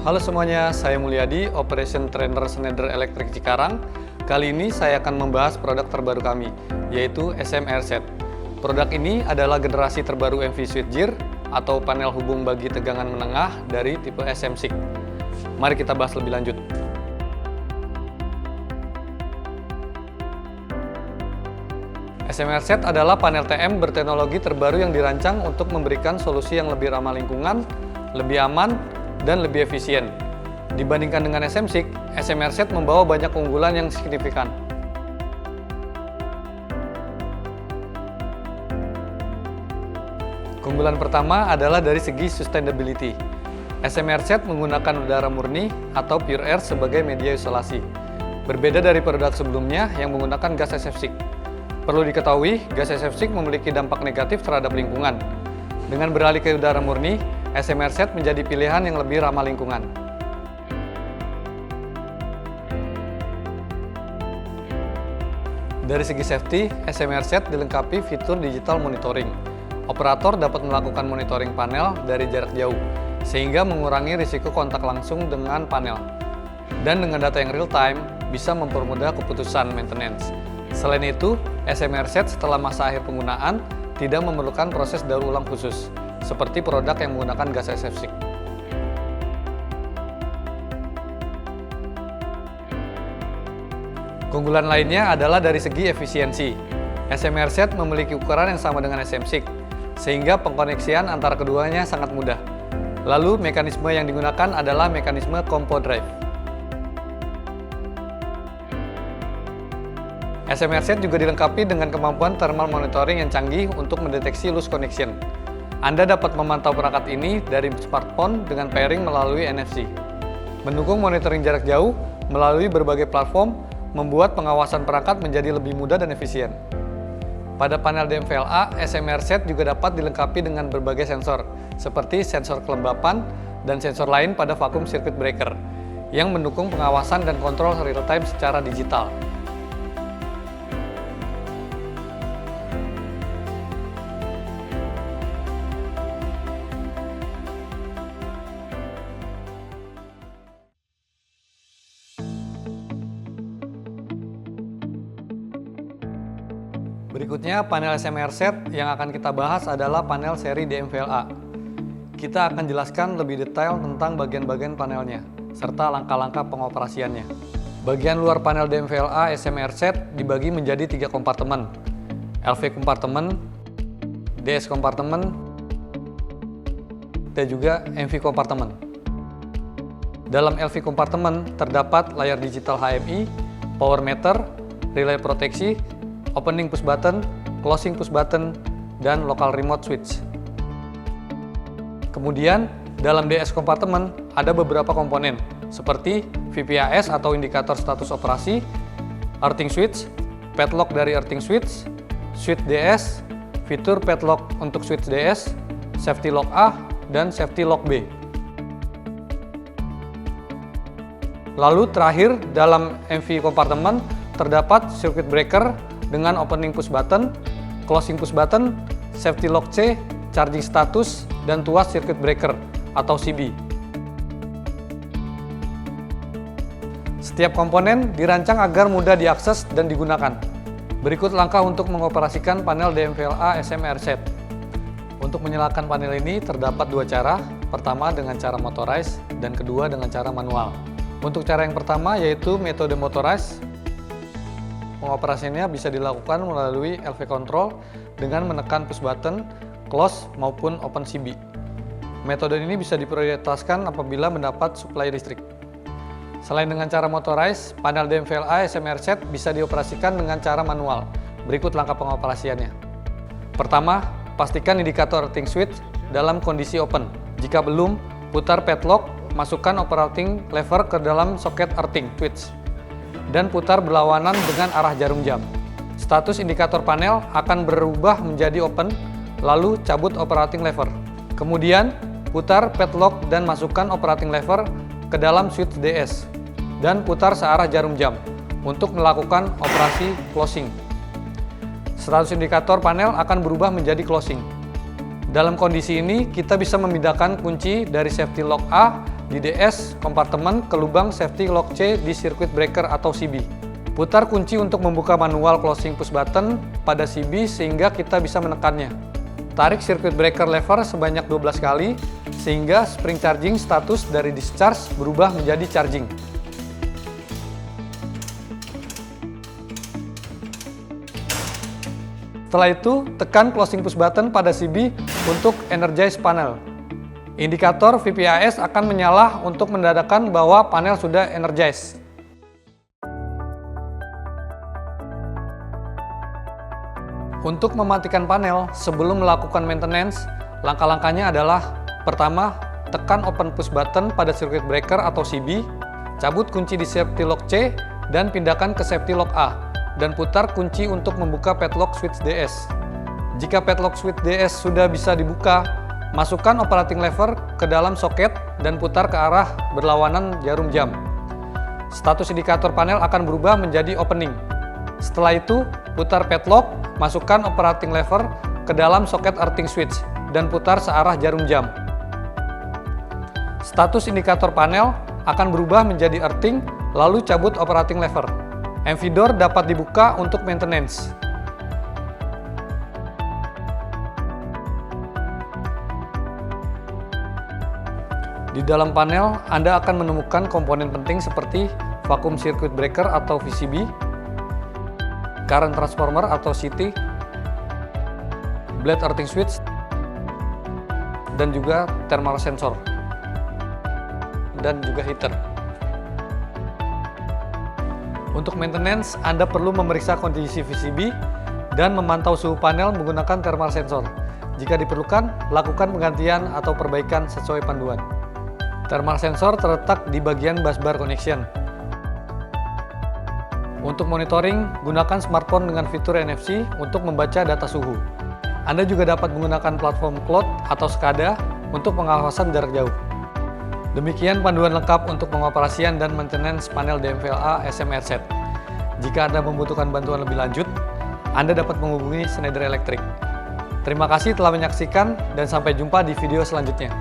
Halo semuanya, saya Mulyadi, Operation Trainer Schneider Electric Cikarang. Kali ini saya akan membahas produk terbaru kami, yaitu SM-AirSet. Produk ini adalah generasi terbaru MV switchgear atau panel hubung bagi tegangan menengah dari tipe SM6. Mari kita bahas lebih lanjut. SM-AirSet adalah panel TM berteknologi terbaru yang dirancang untuk memberikan solusi yang lebih ramah lingkungan, lebih aman, dan lebih efisien. Dibandingkan dengan SM6, SM-AirSet membawa banyak keunggulan yang signifikan. Keunggulan pertama adalah dari segi sustainability. SM-AirSet menggunakan udara murni atau pure air sebagai media isolasi. Berbeda dari produk sebelumnya yang menggunakan gas SF6. Perlu diketahui, gas SF6 memiliki dampak negatif terhadap lingkungan. Dengan beralih ke udara murni, SM-AirSet menjadi pilihan yang lebih ramah lingkungan. Dari segi safety, SM-AirSet dilengkapi fitur digital monitoring. Operator dapat melakukan monitoring panel dari jarak jauh, sehingga mengurangi risiko kontak langsung dengan panel. Dan dengan data yang real-time, bisa mempermudah keputusan maintenance. Selain itu, SM-AirSet setelah masa akhir penggunaan tidak memerlukan proses daur ulang khusus, seperti produk yang menggunakan gas SF6. Keunggulan lainnya adalah dari segi efisiensi. SM-AirSet memiliki ukuran yang sama dengan SM6, sehingga pengkoneksian antara keduanya sangat mudah. Lalu, mekanisme yang digunakan adalah mekanisme combo drive. SM-AirSet juga dilengkapi dengan kemampuan thermal monitoring yang canggih untuk mendeteksi loose connection. Anda dapat memantau perangkat ini dari smartphone dengan pairing melalui NFC. Mendukung monitoring jarak jauh melalui berbagai platform membuat pengawasan perangkat menjadi lebih mudah dan efisien. Pada panel DMVLA, SM-AirSet juga dapat dilengkapi dengan berbagai sensor, seperti sensor kelembapan dan sensor lain pada vacuum circuit breaker, yang mendukung pengawasan dan kontrol real-time secara digital. Berikutnya, panel SM-AirSet yang akan kita bahas adalah panel seri DMVLA. Kita akan jelaskan lebih detail tentang bagian-bagian panelnya, serta langkah-langkah pengoperasiannya. Bagian luar panel DMVLA SM-AirSet dibagi menjadi 3 kompartemen: LV kompartemen, DS kompartemen, dan juga MV kompartemen. Dalam LV kompartemen terdapat layar digital HMI, power meter, relay proteksi, opening push button, closing push button, dan local remote switch. Kemudian, dalam DS kompartemen ada beberapa komponen, seperti VPAS atau indikator status operasi, earthing switch, padlock dari earthing switch, switch DS, fitur padlock untuk switch DS, safety lock A, dan safety lock B. Lalu terakhir, dalam MV kompartemen terdapat circuit breaker dengan opening push button, closing push button, safety lock C, charging status, dan tuas circuit breaker atau CB. Setiap komponen dirancang agar mudah diakses dan digunakan. Berikut langkah untuk mengoperasikan panel DMVLA SM-AirSet. Untuk menyalakan panel ini terdapat 2 cara. Pertama dengan cara motorized dan kedua dengan cara manual. Untuk cara yang pertama yaitu metode motorized. Pengoperasiannya bisa dilakukan melalui LV control dengan menekan push button, close maupun open CB. Metode ini bisa diprioritaskan apabila mendapat suplai listrik. Selain dengan cara motorized, panel DMVLA SM-AirSet bisa dioperasikan dengan cara manual. Berikut langkah pengoperasiannya. Pertama, pastikan indikator earthing switch dalam kondisi open. Jika belum, putar padlock, masukkan operating lever ke dalam soket earthing switch, dan putar berlawanan dengan arah jarum jam. Status indikator panel akan berubah menjadi open, lalu cabut operating lever. Kemudian, putar padlock dan masukkan operating lever ke dalam switch DS, dan putar searah jarum jam untuk melakukan operasi closing. Status indikator panel akan berubah menjadi closing. Dalam kondisi ini, kita bisa memindahkan kunci dari safety lock A di DS, kompartemen ke lubang safety lock C di circuit breaker atau CB. Putar kunci untuk membuka manual closing push button pada CB sehingga kita bisa menekannya. Tarik circuit breaker lever sebanyak 12 kali sehingga spring charging status dari discharge berubah menjadi charging. Setelah itu, tekan closing push button pada CB untuk energize panel. Indikator VPAS akan menyala untuk menandakan bahwa panel sudah energize. Untuk mematikan panel sebelum melakukan maintenance, langkah-langkahnya adalah: pertama, tekan open push button pada circuit breaker atau CB, cabut kunci di safety lock C, dan pindahkan ke safety lock A, dan putar kunci untuk membuka padlock switch DS. Jika padlock switch DS sudah bisa dibuka, masukkan operating lever ke dalam soket dan putar ke arah berlawanan jarum jam. Status indikator panel akan berubah menjadi opening. Setelah itu, putar padlock, masukkan operating lever ke dalam soket earthing switch, dan putar searah jarum jam. Status indikator panel akan berubah menjadi earthing, lalu cabut operating lever. MV door dapat dibuka untuk maintenance. Di dalam panel, Anda akan menemukan komponen penting seperti vacuum circuit breaker atau VCB, current transformer atau CT, blade earthing switch, dan juga thermal sensor, dan juga heater. Untuk maintenance, Anda perlu memeriksa kondisi VCB dan memantau suhu panel menggunakan thermal sensor. Jika diperlukan, lakukan penggantian atau perbaikan sesuai panduan. Thermal sensor terletak di bagian busbar connection. Untuk monitoring, gunakan smartphone dengan fitur NFC untuk membaca data suhu. Anda juga dapat menggunakan platform cloud atau SCADA untuk pengawasan jarak jauh. Demikian panduan lengkap untuk pengoperasian dan maintenance panel DMVLA SMRset. Jika Anda membutuhkan bantuan lebih lanjut, Anda dapat menghubungi Schneider Electric. Terima kasih telah menyaksikan dan sampai jumpa di video selanjutnya.